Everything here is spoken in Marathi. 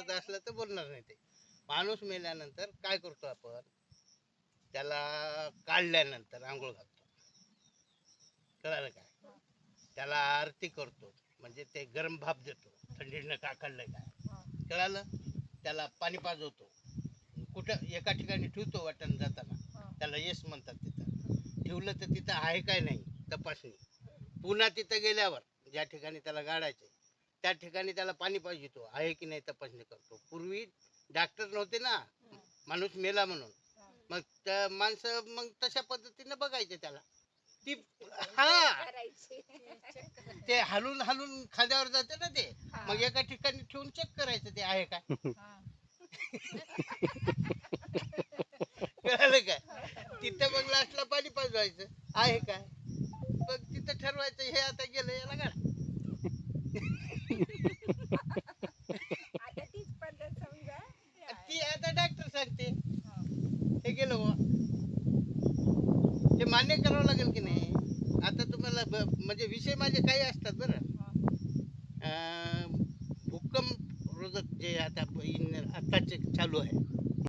शब्द असला तर बोलणार नाही ते. माणूस मेल्यानंतर काय करतो आपण, त्याला काढल्यानंतर आंघोळ घालतो, कळालं काय, त्याला आरती करतो, म्हणजे ते गरम भाप देतो, थंडीनं का काढलंय काय, कळालं, त्याला पाणी पाजवतो, कुठं एका ठिकाणी ठेवतो वाटण जाताना, त्याला येस म्हणतात, तिथं ठेवलं तर तिथं आहे काय नाही तपासणी, पुन्हा तिथं गेल्यावर ज्या ठिकाणी त्याला गाडायचे त्या ठिकाणी त्याला पाणी पाजवतो, आहे की नाही तपासणी करतो. पूर्वी डॉक्टर नव्हते ना, माणूस मेला म्हणून, मग त्या माणसं मग तशा पद्धतीने बघायचे त्याला. ती हा ते हलून हलून खाद्यावर जाते ना ते, मग एका ठिकाणी ठेवून चेक करायचं ते आहे काय. कळालं काय, तिथं मग लास्टला पाणी पाजवायचं, आहे काय, मग तिथं ठरवायचं हे आता गेलं याला गाडा. ती आता डॉक्टर सांगते हे गेलं बुवा, ते मान्य करावं लागेल की नाही. आता तुम्हाला म्हणजे विषय माझे काही असतात बरं. भूकंप रोधक जे आता आताचे चालू आहे